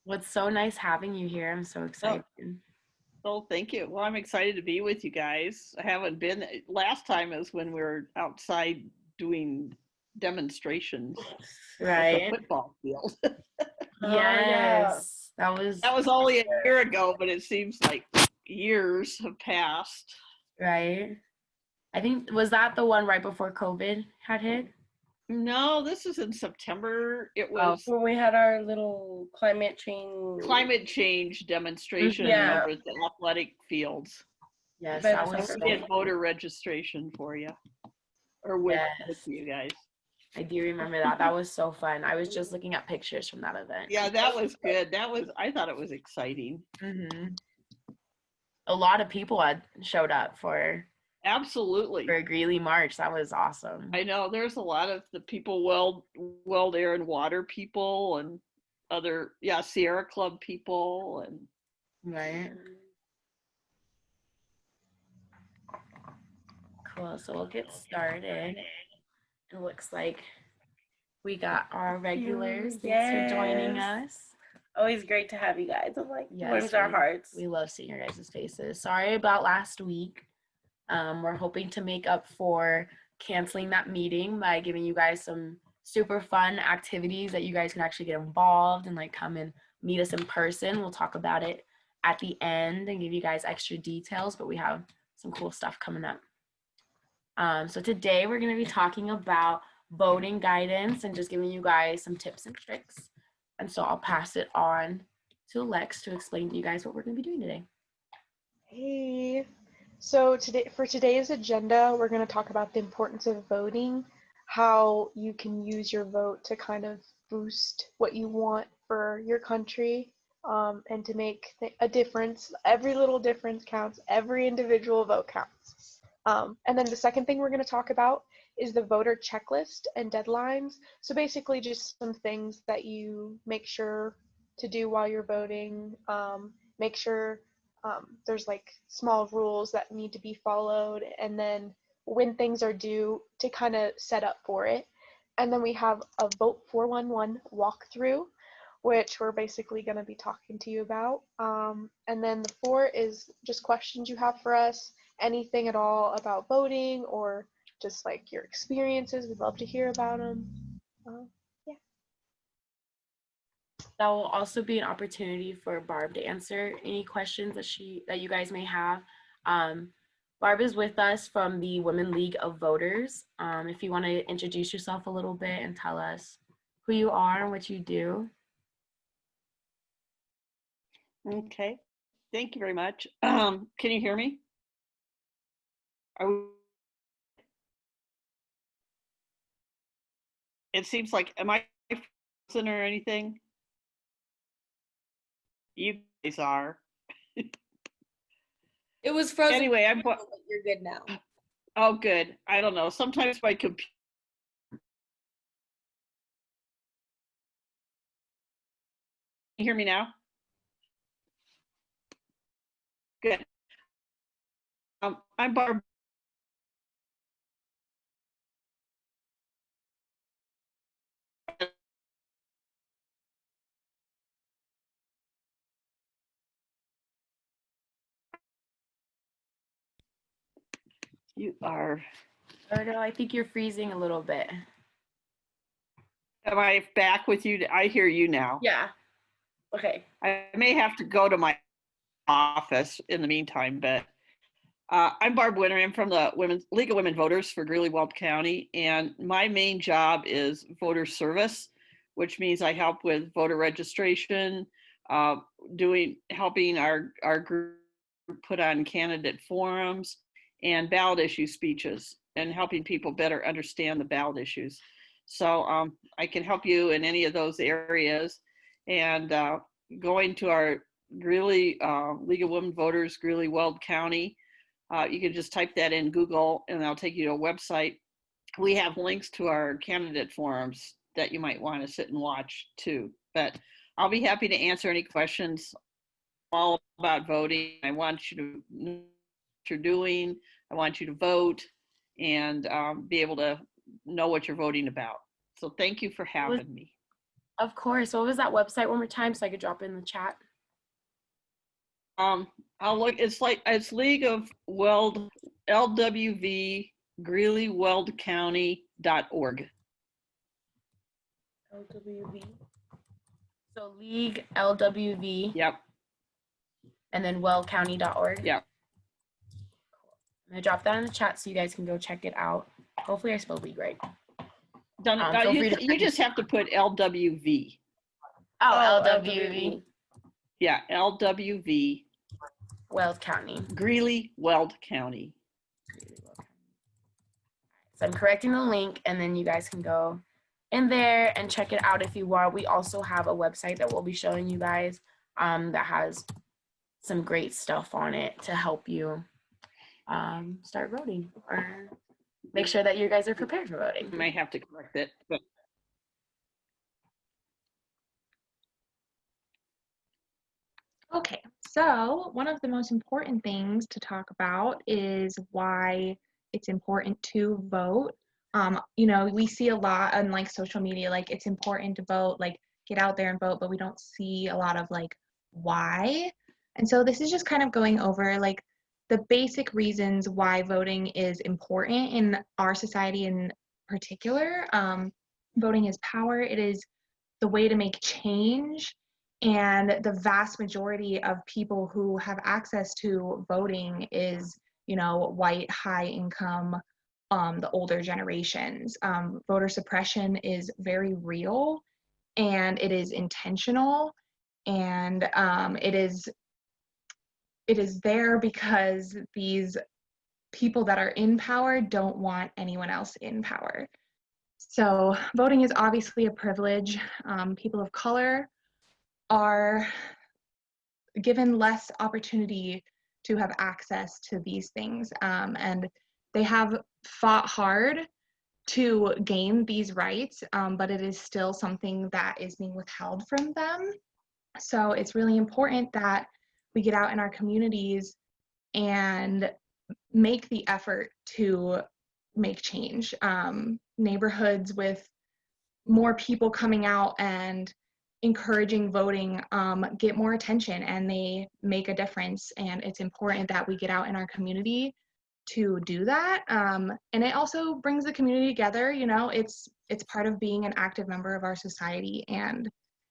Well, it's so nice having you here. I'm so Oh, excited. oh, thank you. Well, I'm excited to be with you guys. I haven't been, last time is when we were outside doing demonstrations at the Right? football field. Oh yeah. Yes. That was That was only a year ago, but it seems like years have passed. right. I think was that the one right before COVID had hit? No, this is in September. It Oh, was When we had our little climate change. climate change demonstration mhm. Yeah. over at the athletic fields. Yes, By the that was soccer We so did field. fun. voter registration for you, or with Yes. you guys. I do remember that. That was so fun. I was just looking at pictures from that event. Yeah, that was good. I thought it was exciting. Hmm. A lot of people had showed up for Absolutely. a Greeley March. That was awesome. I know there's a lot of the people, World Air and Water people and other, yeah, Sierra Club people. And Right? Cool. So we'll get started. It looks like we got our regulars. Thanks for joining Yes. us. Always great to have you guys. It like warms Yes, our hearts. we love seeing your guys' faces. Sorry about last week. We're hoping to make up for canceling that meeting by giving you guys some super fun activities that you guys can actually get involved and like come and meet us in person. We'll talk about it at the end and give you guys extra details, but we have some cool stuff coming up. So today we're going to be talking about voting guidance and just giving you guys some tips and tricks. And so I'll pass it on to Lex to explain to you guys what we're going to be doing today. Hey. So for today's agenda, we're going to talk about the importance of voting, how you can use your vote to kind of boost what you want for your country, and to make a difference. Every little difference counts. Every individual vote counts. And then the second thing we're going to talk about is the voter checklist and deadlines. So basically, just some things that you make sure to do while you're voting. Make sure there's like small rules that need to be followed, and then when things are due to kind of set up for it. And then we have a Vote 411 walkthrough, which we're basically going to be talking to you about. And then the four is just questions you have for us, anything at all about voting or just like your experiences. We'd love to hear about them. Yeah. That will also be an opportunity for Barb to answer any questions that you guys may have. Barb is with us from the Women League of Voters. If you want to introduce yourself a little bit and tell us who you are and what you do. okay, thank you very much. Can you hear me? Are we, it seems like, am I frozen or anything? You guys are. It was frozen. Anyway, but you're good now. oh, good. I don't know. Sometimes my computer. Can you hear me now? Good. I'm Barb. You are. Erdo, I think you're freezing a little bit. Am I back with you? I hear you now. Yeah. Okay. I may have to go to my office in the meantime, but I'm Barb Winter. I'm from the League of Women Voters for Greeley-Weld County, and my main job is voter service, which means I help with voter registration, helping our group put on candidate forums and ballot issue speeches, and helping people better understand the ballot issues. So I can help you in any of those areas, and going to our Greeley League of Women Voters, Greeley-Weld County. You can just type that in Google and that'll take you to a website. We have links to our candidate forums that you might want to sit and watch too. But I'll be happy to answer any questions all about voting. I want you to know what you're doing. I want you to vote and be able to know what you're voting about. So thank you for having me. Of course. What was that website one more time so I could drop it in the chat? I'll look. It's League of Weld LWV GreeleyWeldCounty.org. LWV. So League LWV Yep. and then wellcounty.org. Yep. I'm gonna drop that in the chat so you guys can go check it out. Hopefully I spelled league right. No, you just have to put LWV. Oh, LWV. Yeah, LWV. Weld County. Greeley Weld County. So I'm correcting the link, and then you guys can go in there and check it out if you want. We also have a website that we'll be showing you guys that has some great stuff on it to help you start voting or make sure that you guys are prepared for voting. You may have to correct it, but Okay, so one of the most important things to talk about is why it's important to vote. You know, we see a lot on like social media, like it's important to vote, like get out there and vote, but we don't see a lot of like why. And so this is just kind of going over like the basic reasons why voting is important in our society in particular. Voting is power. It is the way to make change. And the vast majority of people who have access to voting is, you know, white, high income, the older generations. Voter suppression is very real and it is intentional, and it is there because these people that are in power don't want anyone else in power. So voting is obviously a privilege. People of color are given less opportunity to have access to these things, and they have fought hard to gain these rights, but it is still something that is being withheld from them. So it's really important that we get out in our communities and make the effort to make change. Neighborhoods with more people coming out and encouraging voting get more attention, and they make a difference, and it's important that we get out in our community to do that. And it also brings the community together. You know, it's part of being an active member of our society, and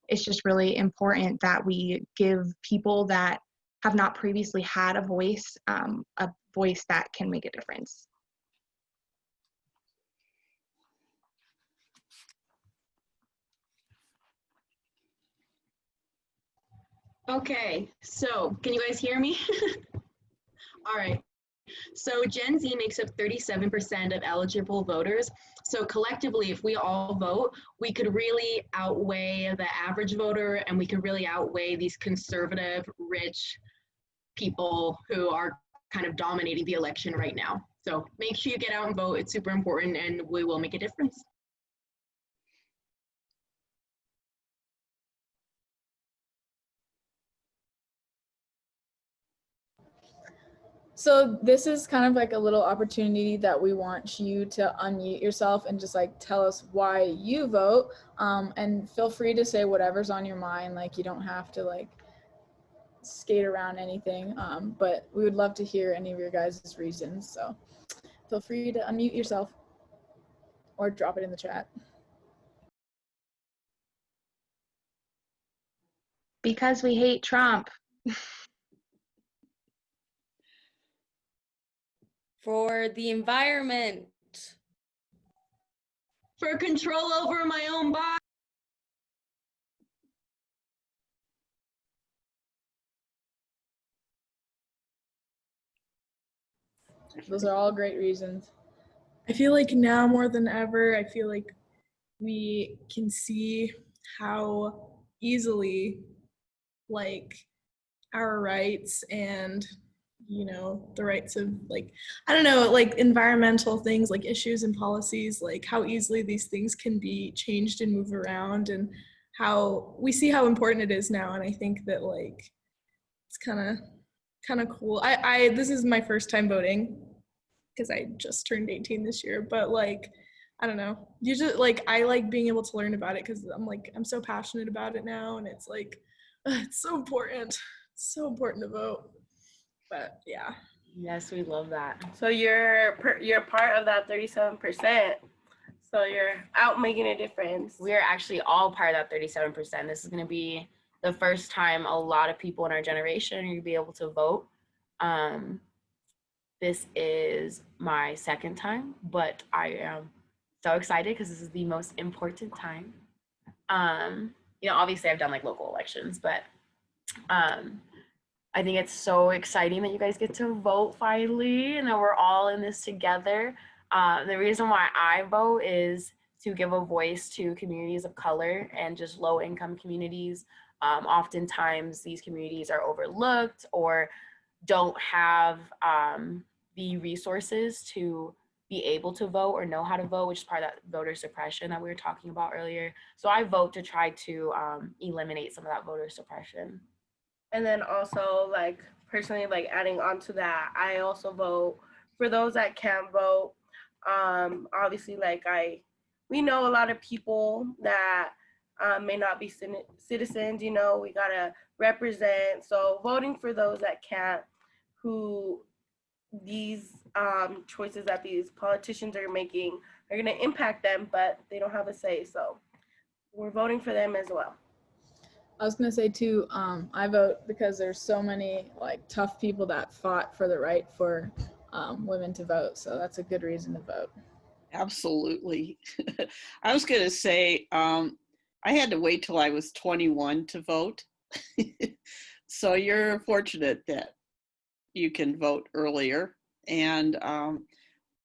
it's just really important that we give people that have not previously had a voice that can make a difference. Okay, so can you guys hear me? All right. So Gen Z makes up 37% of eligible voters. So collectively, if we all vote, we could really outweigh the average voter, and we could really outweigh these conservative, rich people who are kind of dominating the election right now. So make sure you get out and vote. It's super important, and we will make a difference. So this is kind of like a little opportunity that we want you to unmute yourself and just like tell us why you vote, and feel free to say whatever's on your mind. Like you don't have to like skate around anything, but we would love to hear any of your guys' reasons. So feel free to unmute yourself or drop it in the chat. Because we hate Trump. For the environment. For control over my own body. Those are all great reasons. I feel like now more than ever, I feel like we can see how easily like our rights and, you know, the rights of like, I don't know, like environmental things, like issues and policies, like how easily these things can be changed and move around, and how we see how important it is now. And I think that like, it's kind of cool. This is my first time voting because I just turned 18 this year, but like, I don't know. Usually, like, I like being able to learn about it because I'm so passionate about it now, and it's like, it's so important. It's so important to vote. But yeah. Yes, we love that. So you're part of that 37%. So you're out making a difference. We're actually all part of that 37%. This is going to be the first time a lot of people in our generation are going to be able to vote. This is my second time, but I am so excited because this is the most important time. Obviously I've done like local elections, but I think it's so exciting that you guys get to vote finally and that we're all in this together. The reason why I vote is to give a voice to communities of color and just low income communities. Oftentimes these communities are overlooked or don't have the resources to be able to vote or know how to vote, which is part of that voter suppression that we were talking about earlier. So I vote to try to eliminate some of that voter suppression. And then also, like, personally, like, adding on to that, I also vote for those that can't vote. Obviously, like, we know a lot of people that may not be citizens, we gotta represent. So voting for those that can't, who these choices that these politicians are making are gonna impact them, but they don't have a say. So we're voting for them as well. I was gonna say too, I vote because there's so many like tough people that fought for the right for women to vote. So that's a good reason to vote. Absolutely. I was gonna say, I had to wait till I was 21 to vote. So you're fortunate that you can vote earlier. And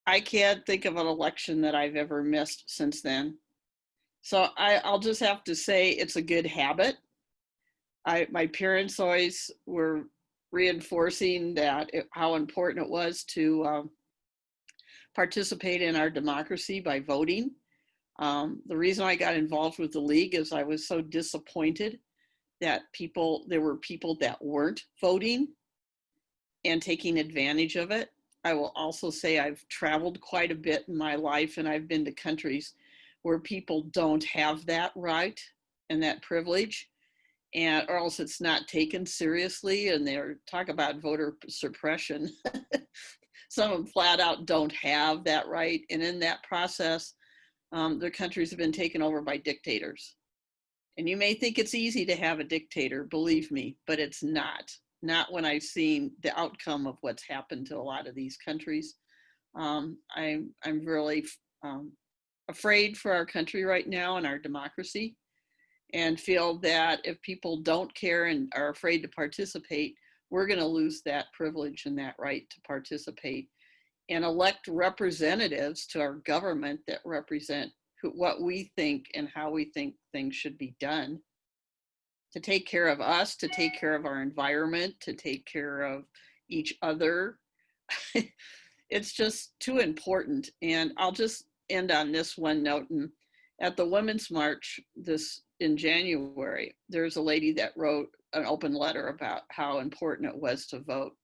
I can't think of an election that I've ever missed since then. So I'll just have to say it's a good habit. My parents always were reinforcing that how important it was to participate in our democracy by voting. The reason I got involved with the league is I was so disappointed that there were people that weren't voting and taking advantage of it. I will also say I've traveled quite a bit in my life, and I've been to countries where people don't have that right and that privilege, or else it's not taken seriously, and they're talk about voter suppression. Some of them flat out don't have that right, and in that process, their countries have been taken over by dictators. And you may think it's easy to have a dictator, believe me, but it's not. Not when I've seen the outcome of what's happened to a lot of these countries. I'm really afraid for our country right now and our democracy, and feel that if people don't care and are afraid to participate, we're going to lose that privilege and that right to participate and elect representatives to our government that represent what we think and how we think things should be done, to take care of us, to take care of our environment, to take care of each other. It's just too important. And I'll just end on this one note. And at the Women's March in January, there's a lady that wrote an open letter about how important it was to vote.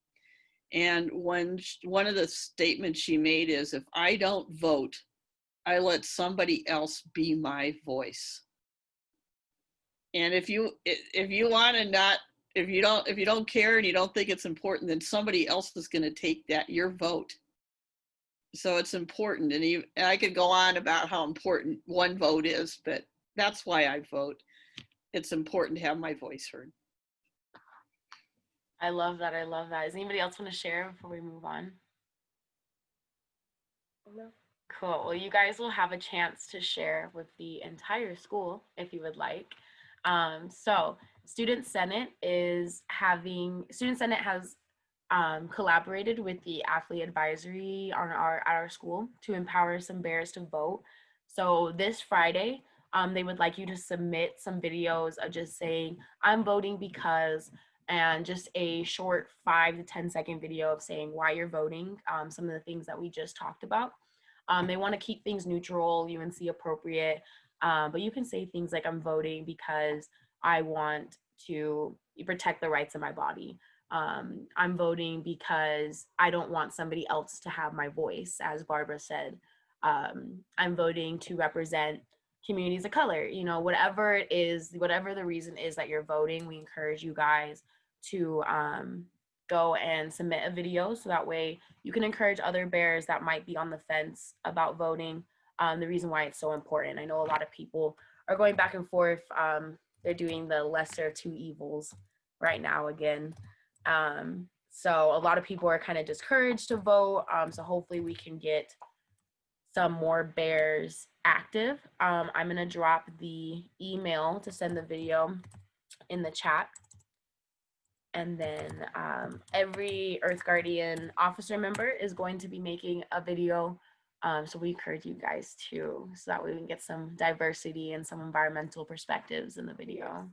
And one of the statements she made is, if I don't vote, I let somebody else be my voice. And if you want to not, if you don't care and you don't think it's important, then somebody else is going to take your vote. So it's important. And I could go on about how important one vote is, but that's why I vote. It's important to have my voice heard. I love that. I love that. Does anybody else want to share before we move on? No. Cool. Well, you guys will have a chance to share with the entire school if you would like. So Student Senate has collaborated with the athlete advisory at our school to empower some bears to vote. So this Friday, they would like you to submit some videos of just saying, I'm voting because, and just a short 5 to 10 second video of saying why you're voting, some of the things that we just talked about. They want to keep things neutral, UNC appropriate, but you can say things like, I'm voting because I want to protect the rights of my body. I'm voting because I don't want somebody else to have my voice, as Barbara said. I'm voting to represent communities of color. You know, whatever it is, whatever the reason is that you're voting, we encourage you guys to go and submit a video so that way you can encourage other bears that might be on the fence about voting, the reason why it's so important. I know a lot of people are going back and forth. They're doing the lesser of two evils right now again. So a lot of people are kind of discouraged to vote. So hopefully we can get some more bears active. I'm gonna drop the email to send the video in the chat. And then every Earth Guardian officer member is going to be making a video. So we encourage you guys to, so that way we can get some diversity and some environmental perspectives in the video.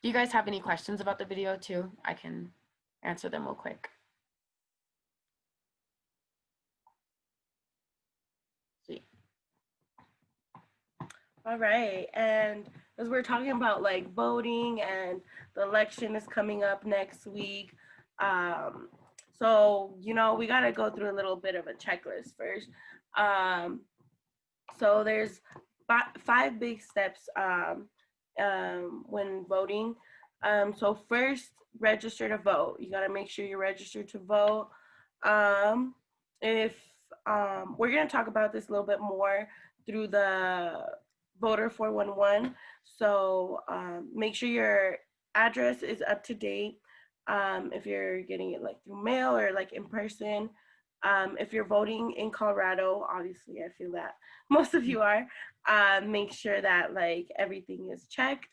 Do you guys have any questions about the video too? I can answer them real quick. Sweet. All right, and as we're talking about like voting and the election is coming up next week, so you know we got to go through a little bit of a checklist first. So there's 5 big steps when voting. So first, register to vote. You got to make sure you're registered to vote. If we're going to talk about this a little bit more through the Voter 411. So make sure your address is up to date. If you're getting it like through mail or like in person. If you're voting in Colorado, obviously I feel that most of you are, make sure that like everything is checked.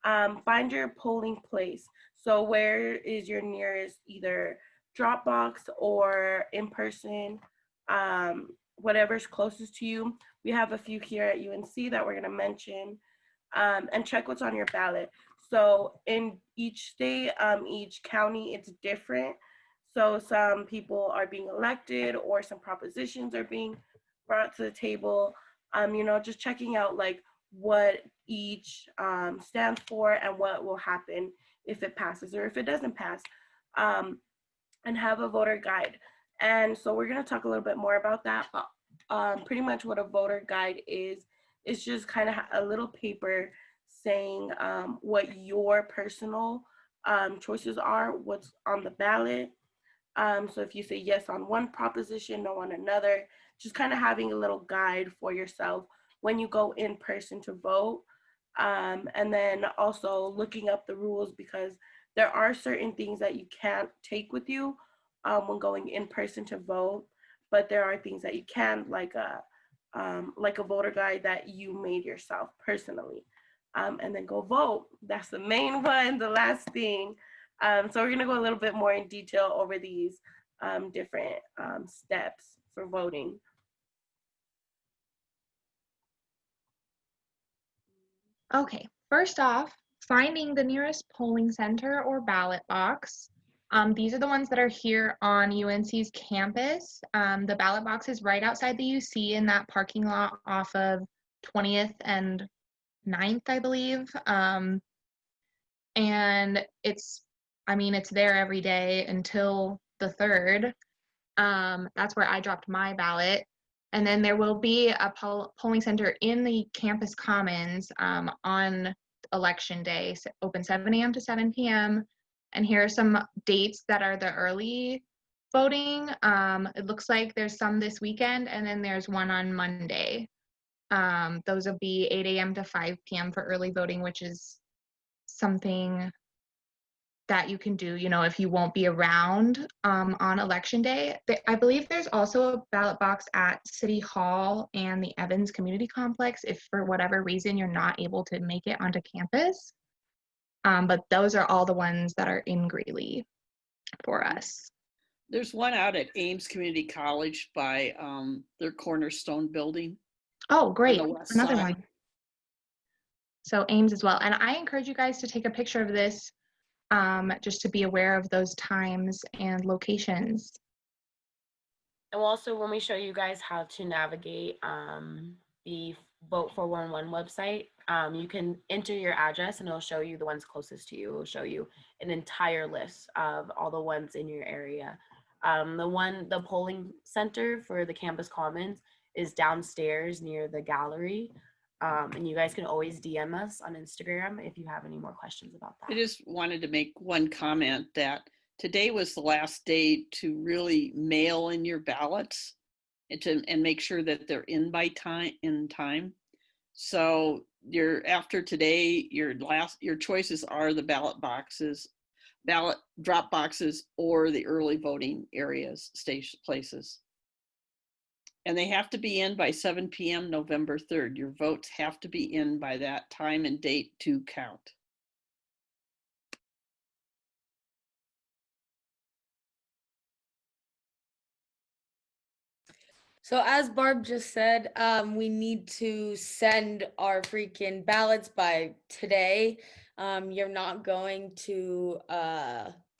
Find your polling place. So where is your nearest either drop box or in person, whatever's closest to you. We have a few here at UNC that we're going to mention, and check what's on your ballot. So in each state, each county, it's different. So some people are being elected or some propositions are being brought to the table. You know, just checking out like what each stands for and what will happen if it passes or if it doesn't pass, and have a voter guide. And so we're going to talk a little bit more about that, but pretty much what a voter guide is just kind of a little paper saying what your personal choices are, what's on the ballot. So if you say yes on one proposition, no on another, just kind of having a little guide for yourself when you go in person to vote. And then also looking up the rules, because there are certain things that you can't take with you when going in person to vote, but there are things that you can, like a voter guide that you made yourself personally. And then go vote. That's the main one, the last thing. So we're gonna go a little bit more in detail over these different steps for voting. Okay, first off, finding the nearest polling center or ballot box. These are the ones that are here on UNC's campus. The ballot box is right outside the UC in that parking lot off of 20th and 9th, I believe. And it's there every day until the 3rd. That's where I dropped my ballot. And then there will be a polling center in the campus commons on election day, open 7 a.m. to 7 p.m. And here are some dates that are the early voting. It looks like there's some this weekend, and then there's one on Monday. Those will be 8 a.m. to 5 p.m. for early voting, which is something that you can do, you know, if you won't be around on election day. I believe there's also a ballot box at City Hall and the Evans Community Complex if for whatever reason you're not able to make it onto campus. But those are all the ones that are in Greeley for us. There's one out at Ames Community College by their Cornerstone building. Oh, great. On the west Another side. one. So Ames as well. And I encourage you guys to take a picture of this just to be aware of those times and locations. And also, when we show you guys how to navigate the Vote 411 website, you can enter your address and it'll show you the ones closest to you. It'll show you an entire list of all the ones in your area. The polling center for the campus commons is downstairs near the gallery. And you guys can always DM us on Instagram if you have any more questions about I that. just wanted to make one comment that today was the last day to really mail in your ballots and make sure that they're in time. So after today, your choices are the ballot drop boxes, or the early voting areas, station places. And they have to be in by 7 p.m. November 3rd. Your votes have to be in by that time and date to count. So as Barb just said, we need to send our freaking ballots by today. You're not going to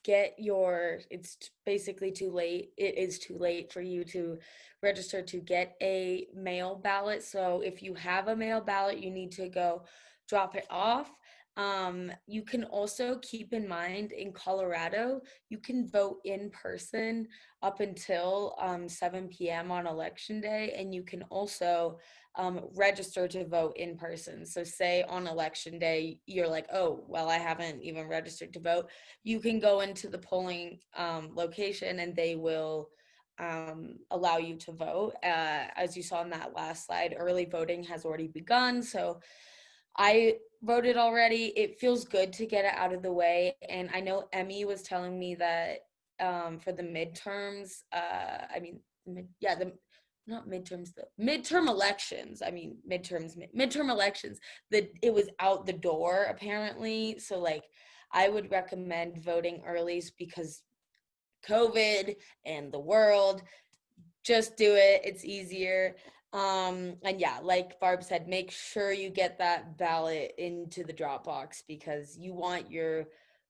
it's basically too late. It is too late for you to register to get a mail ballot. So if you have a mail ballot, you need to go drop it off. You can also keep in mind, in Colorado, you can vote in person up until 7 p.m. on election day, and you can also register to vote in person. So say on election day, you're like, oh, well, I haven't even registered to vote. You can go into the polling location and they will allow you to vote. As you saw in that last slide, early voting has already begun. So I voted already. It feels good to get it out of the way. And I know Emmy was telling me that for the midterms, not midterms, the midterm elections. Midterm elections, that it was out the door apparently. So like, I would recommend voting early because COVID and the world, just do it. It's easier. And yeah, like Barb said, make sure you get that ballot into the drop box because you want your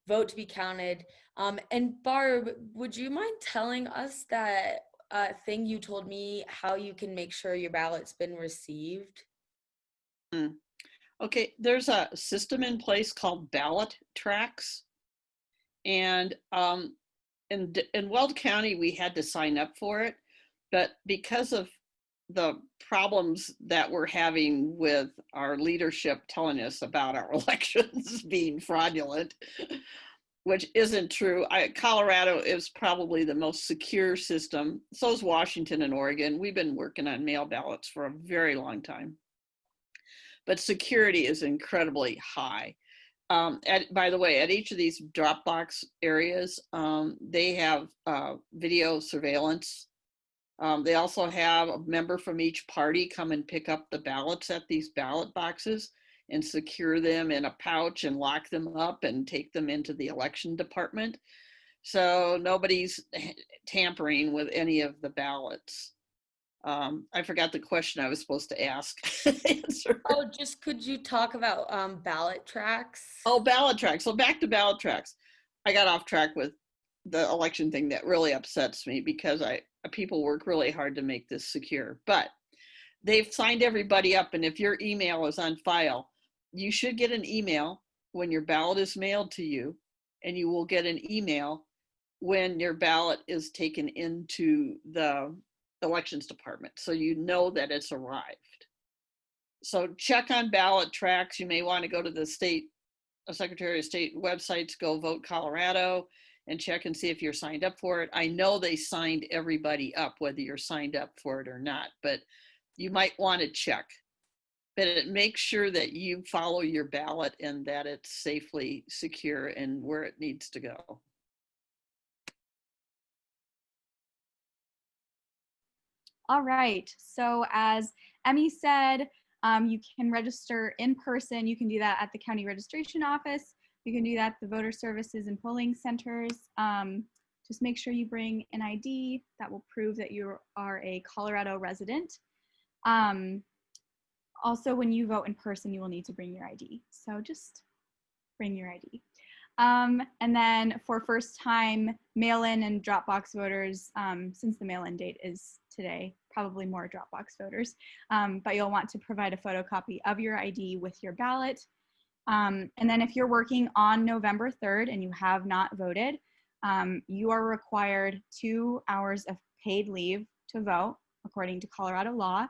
vote to be counted. And Barb, would you mind telling us that thing you told me, how you can make sure your ballot's been received? Okay, there's a system in place called ballot tracks. And in Weld County, we had to sign up for it. But because of the problems that we're having with our leadership telling us about our elections being fraudulent, which isn't true. Colorado is probably the most secure system. So is Washington and Oregon. We've been working on mail ballots for a very long time. But security is incredibly high. By the way, at each of these Dropbox areas, they have video surveillance. They also have a member from each party come and pick up the ballots at these ballot boxes and secure them in a pouch and lock them up and take them into the election department. So nobody's tampering with any of the ballots. I forgot the question I was supposed to ask. Oh, just could you talk about ballot tracks? Oh, ballot tracks. So back to ballot tracks. I got off track with the election thing. That really upsets me because people work really hard to make this secure, but they've signed everybody up. And if your email is on file, you should get an email when your ballot is mailed to you, and you will get an email when your ballot is taken into the elections department. So you know that it's arrived. So check on ballot tracks. You may want to go to the Secretary of State websites, Go Vote Colorado, and check and see if you're signed up for it. I know they signed everybody up, whether you're signed up for it or not, but you might want to check. But make sure that you follow your ballot and that it's safely secure and where it needs to go. All right, so as Emmy said, you can register in person. You can do that at the county registration office. You can do that at the voter services and polling centers. Just make sure you bring an ID that will prove that you are a Colorado resident. Also, when you vote in person, you will need to bring your ID. So just bring your ID. And then for first-time mail-in and Dropbox voters, since the mail-in date is today, probably more Dropbox voters, but you'll want to provide a photocopy of your ID with your ballot. And then if you're working on November 3rd and you have not voted, You are required 2 hours of paid leave to vote, according to Colorado law.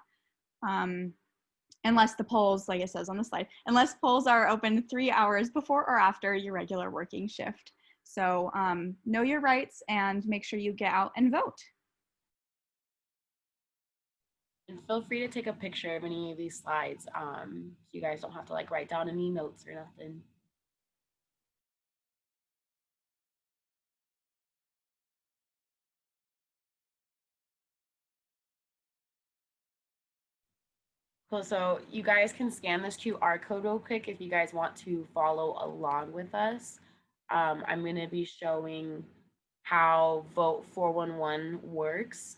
Unless the polls, like it says on the slide, unless polls are open 3 hours before or after your regular working shift. So know your rights and make sure you get out and vote. And feel free to take a picture of any of these slides. So you guys don't have to like write down any notes or nothing. Cool, so you guys can scan this QR code real quick if you guys want to follow along with us. I'm going to be showing how Vote 411 works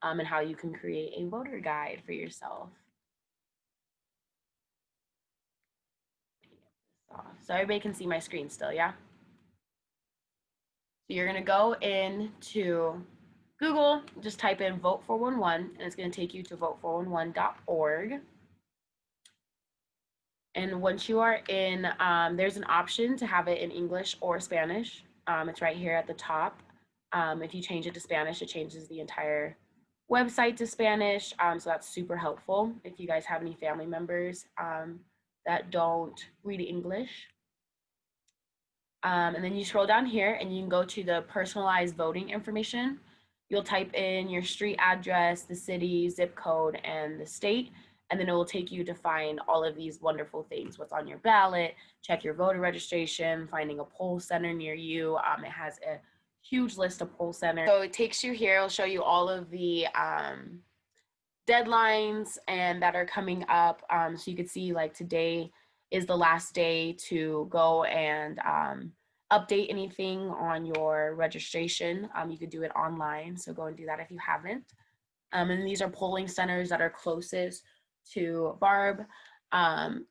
and how you can create a voter guide for yourself. So everybody can see my screen still, yeah? So you're going to go into Google, just type in Vote 411, and it's going to take you to vote411.org. And once you are in, there's an option to have it in English or Spanish. It's right here at the top. If you change it to Spanish, it changes the entire website to Spanish. So that's super helpful if you guys have any family members that don't read English. And then you scroll down here and you can go to the personalized voting information. You'll type in your street address, the city, zip code, and the state, and then it will take you to find all of these wonderful things, what's on your ballot, check your voter registration, finding a poll center near you. It has a huge list of poll centers. So it takes you here, it'll show you all of the deadlines and that are coming up. So you can see like today is the last day to go and update anything on your registration. You could do it online, so go and do that if you haven't. And these are polling centers that are closest to Barb.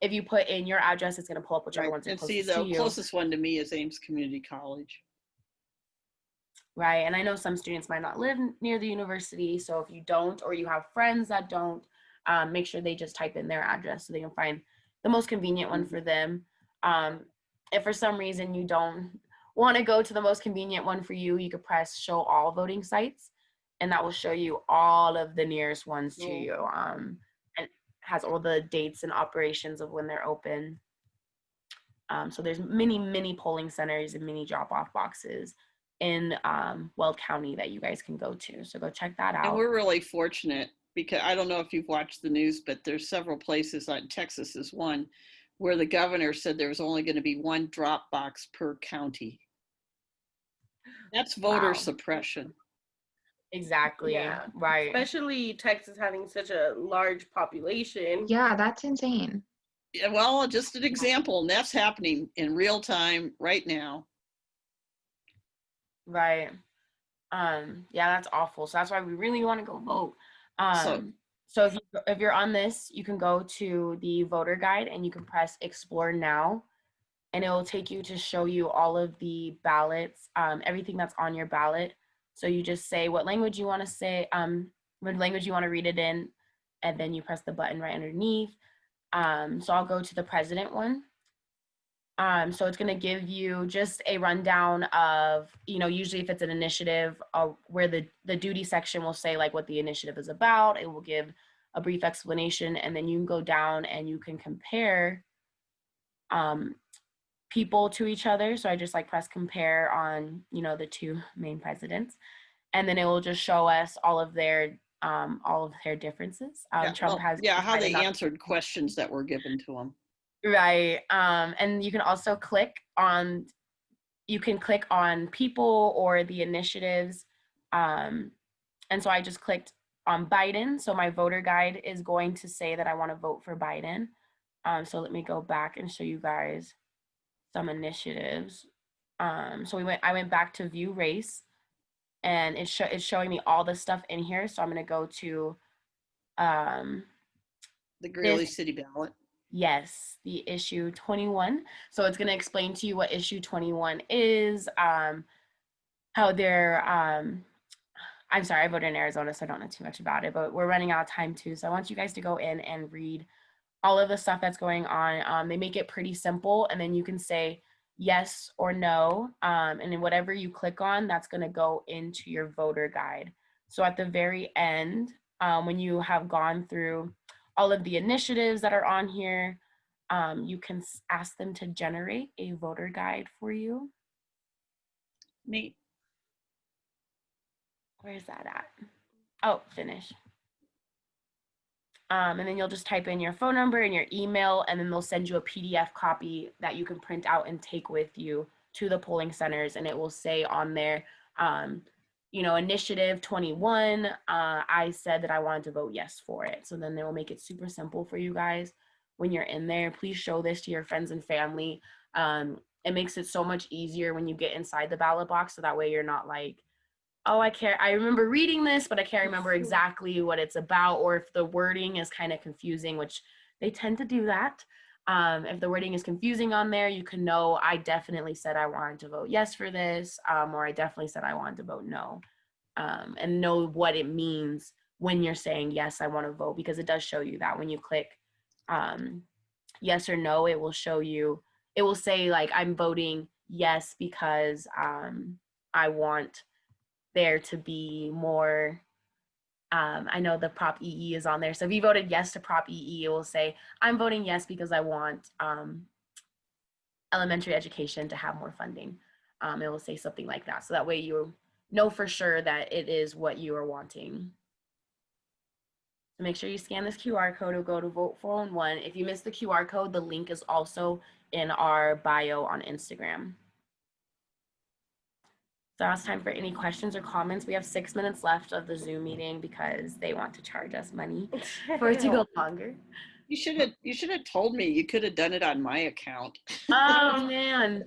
If you put in your address, it's going to pull up whichever ones are closest to you. And see, the closest one to me is Ames Community College. Right, and I know some students might not live near the university, so if you don't, or you have friends that don't, make sure they just type in their address so they can find the most convenient one for them. If for some reason you don't want to go to the most convenient one for you, you could press show all voting sites, and that will show you all of the nearest ones to you. And has all the dates and operations of when they're open. So there's many polling centers and many drop-off boxes in Weld County that you guys can go to. So go check that out. And we're really fortunate because I don't know if you've watched the news, but there's several places, like Texas is one, where the governor said there was only going to be one drop box per county. That's voter suppression. Exactly. Yeah. Right. Especially Texas having such a large population. Yeah, that's insane. Yeah, well, just an example, and that's happening in real time right now. Right. Yeah, that's awful. So that's why we really want to go vote. So if you're on this, you can go to the voter guide and you can press explore now, and it will take you to show you all of the ballots, everything that's on your ballot. So you just say what language you want to say, what language you want to read it in, and then you press the button right underneath. So I'll go to the president one. So it's going to give you just a rundown of, usually if it's an initiative, where the duty section will say like what the initiative is about. It will give a brief explanation, and then you can go down and you can compare people to each other. So I just like press compare on, the two main presidents, and then it will just show us all of their differences. Trump has how they answered questions that were given to them. Right. And you can also click on people or the initiatives. And so I just clicked on Biden. So my voter guide is going to say that I want to vote for Biden. So let me go back and show you guys some initiatives. So I went back to view race, and it's showing me all the stuff in here. So I'm going to go to the Greeley City ballot. Yes, the issue 21. So it's going to explain to you what issue 21 is, how they're, I'm sorry, I voted in Arizona, so I don't know too much about it, but we're running out of time too. So I want you guys to go in and read all of the stuff that's going on. They make it pretty simple, and then you can say, yes or no. And then whatever you click on, that's going to go into your voter guide. So at the very end, when you have gone through all of the initiatives that are on here, you can ask them to generate a voter guide for you. Neat. Where is that at? Oh, finish. And then you'll just type in your phone number and your email, and then they'll send you a PDF copy that you can print out and take with you to the polling centers. And it will say on there, you know, initiative 21, I said that I wanted to vote yes for it. So then they will make it super simple for you guys when you're in there. Please show this to your friends and family. It makes it so much easier when you get inside the ballot box, so that way you're not like, oh, I remember reading this, but I can't remember exactly what it's about, or if the wording is kind of confusing, which they tend to do that. If the wording is confusing on there, you can know I definitely said I wanted to vote yes for this, or I definitely said I wanted to vote no, and know what it means when you're saying yes, I want to vote, because it does show you that when you click yes or no, it will show you, it will say like, I'm voting yes because I want there to be more, I know the Prop EE is on there. So if you voted yes to Prop EE, it will say, I'm voting yes because I want elementary education to have more funding. It will say something like that. So that way you know for sure that it is what you are wanting. So make sure you scan this QR code or go to Vote 411. If you miss the QR code, the link is also in our bio on Instagram. So now it's time for any questions or comments. We have 6 minutes left of the Zoom meeting because they want to charge us money for it to go longer. You should have told me. You could have done it on my account. Oh man.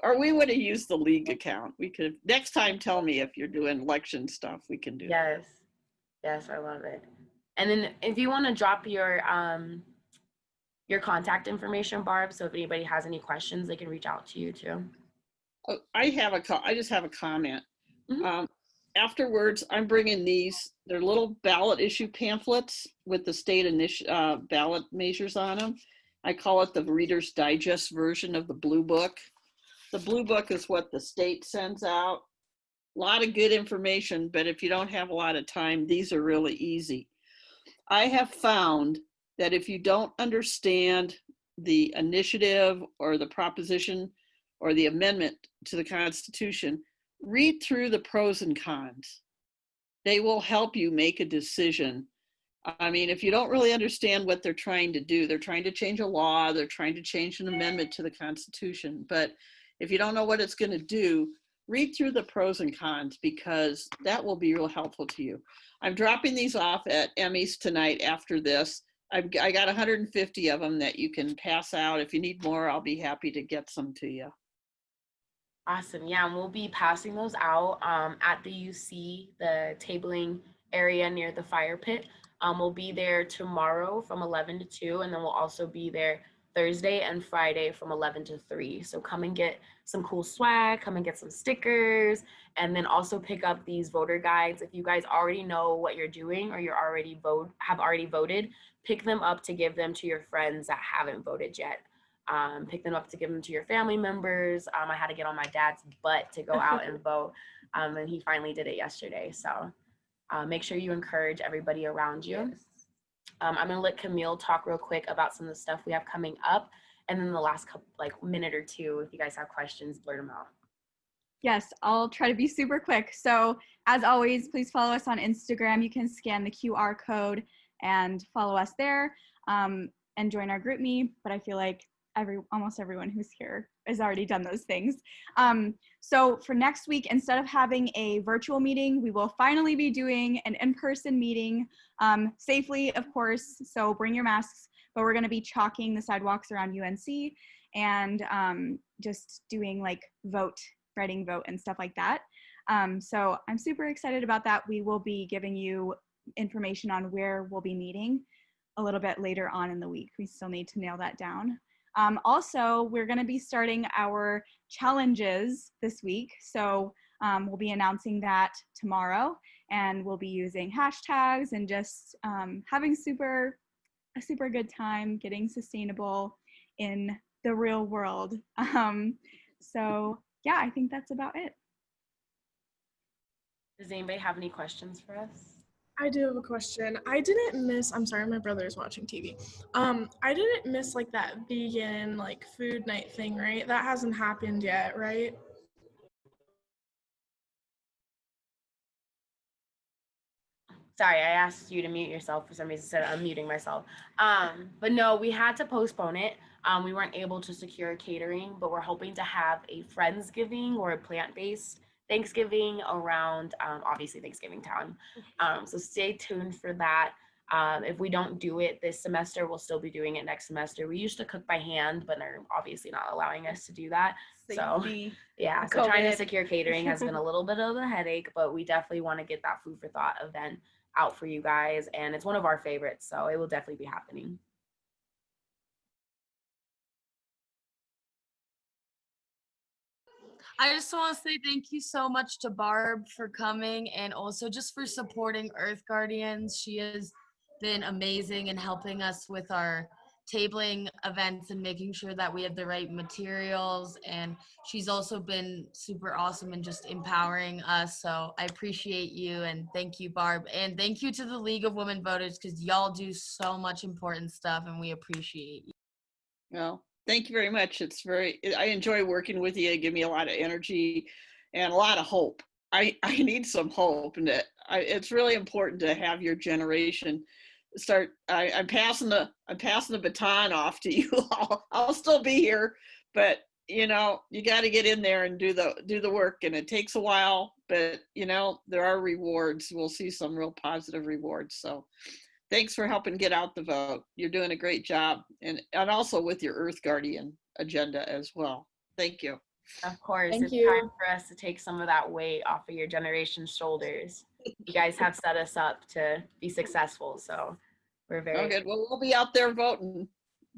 Or we would have used the league account. We could have, next time tell me if you're doing election stuff, we can do Yes. Yes, I love it. And then if you want to drop your contact information, Barb, so if anybody has any questions, they can reach out to you too. Oh, I just have a comment. Mhm. Afterwards, I'm bringing these, they're little ballot issue pamphlets with the state ballot measures on them. I call it the Reader's Digest version of the Blue Book. The Blue Book is what the state sends out. A lot of good information, but if you don't have a lot of time, these are really easy. I have found that if you don't understand the initiative or the proposition or the amendment to the Constitution, read through the pros and cons. They will help you make a decision. I mean, if you don't really understand what they're trying to do, they're trying to change a law, they're trying to change an amendment to the Constitution. But if you don't know what it's going to do, read through the pros and cons, because that will be real helpful to you. I'm dropping these off at Emmy's tonight after this. I got 150 of them that you can pass out. If you need more, I'll be happy to get some to you. Awesome. Yeah, and we'll be passing those out at the UC, the tabling area near the fire pit. We'll be there tomorrow from 11 to 2, and then we'll also be there Thursday and Friday from 11 to 3. So come and get some cool swag, come and get some stickers, and then also pick up these voter guides. If you guys already know what you're doing or you're have already voted, pick them up to give them to your friends that haven't voted yet. Pick them up to give them to your family members. I had to get on my dad's butt to go out and vote, and he finally did it yesterday. So make sure you encourage everybody around you. Yes. I'm gonna let Camille talk real quick about some of the stuff we have coming up, and then the last couple, minute or two, if you guys have questions, blurt them out. Yes, I'll try to be super quick. So as always, please follow us on Instagram. You can scan the QR code and follow us there, and join our group me. But I feel like almost everyone who's here has already done those things. So for next week, instead of having a virtual meeting, we will finally be doing an in-person meeting, safely, of course. So bring your masks, but we're gonna be chalking the sidewalks around UNC and just doing like writing vote and stuff like that. So I'm super excited about that. We will be giving you information on where we'll be meeting a little bit later on in the week. We still need to nail that down. Also, we're going to be starting our challenges this week. So we'll be announcing that tomorrow, and we'll be using hashtags and just having a super good time getting sustainable in the real world. So yeah, I think that's about it. Does anybody have any questions for us? I do have a question. I didn't miss, I'm sorry, my brother is watching TV. I didn't miss like that vegan like food night thing, right? That hasn't happened yet, right? Sorry, I asked you to mute yourself for some reason, instead of unmuting myself. But no, we had to postpone it. We weren't able to secure catering, but we're hoping to have a Friendsgiving or a plant-based Thanksgiving around, obviously Thanksgiving time. So stay tuned for that. If we don't do it this semester, we'll still be doing it next semester. We used to cook by hand, but they're obviously not allowing us to do that. Safety. So yeah, so trying to COVID. secure catering has been a little bit of a headache, but we definitely want to get that food for thought event out for you guys, and it's one of our favorites, so it will definitely be happening. I just want to say thank you so much to Barb for coming and also just for supporting Earth Guardians. She has been amazing in helping us with our tabling events and making sure that we have the right materials. And she's also been super awesome in just empowering us. So I appreciate you and thank you, Barb. And thank you to the League of Women Voters because y'all do so much important stuff and we appreciate you. Well, thank you very much. I enjoy working with you. Give me a lot of energy and a lot of hope. I need some hope, and it's really important to have your generation start. I'm passing the baton off to you all. I'll still be here, but you got to get in there and do the work, and it takes a while, but there are rewards. We'll see some real positive rewards. So thanks for helping get out the vote. You're doing a great job, and also with your Earth Guardian agenda as well. Thank you. Of course, Thank it's you. time for us to take some of that weight off of your generation's shoulders. You guys have set us up to be successful, so we're very Okay, well, we'll be out there voting,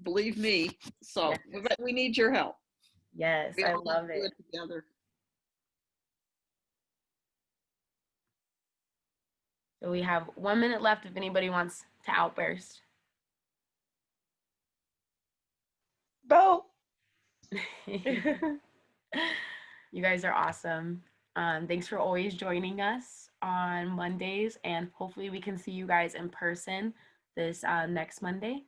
believe me. So Yes. but we need your help. Yes, We I all love do it. together. So we have 1 minute left if anybody wants to outburst. Vote. You guys are awesome. Thanks for always joining us on Mondays, and hopefully we can see you guys in person this next Monday.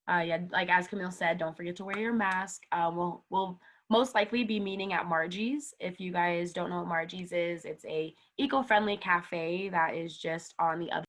Yeah, like as Camille said, don't forget to wear your mask. We'll most likely be meeting at Margie's. If you guys don't know what Margie's is, it's a eco-friendly cafe that is just on the other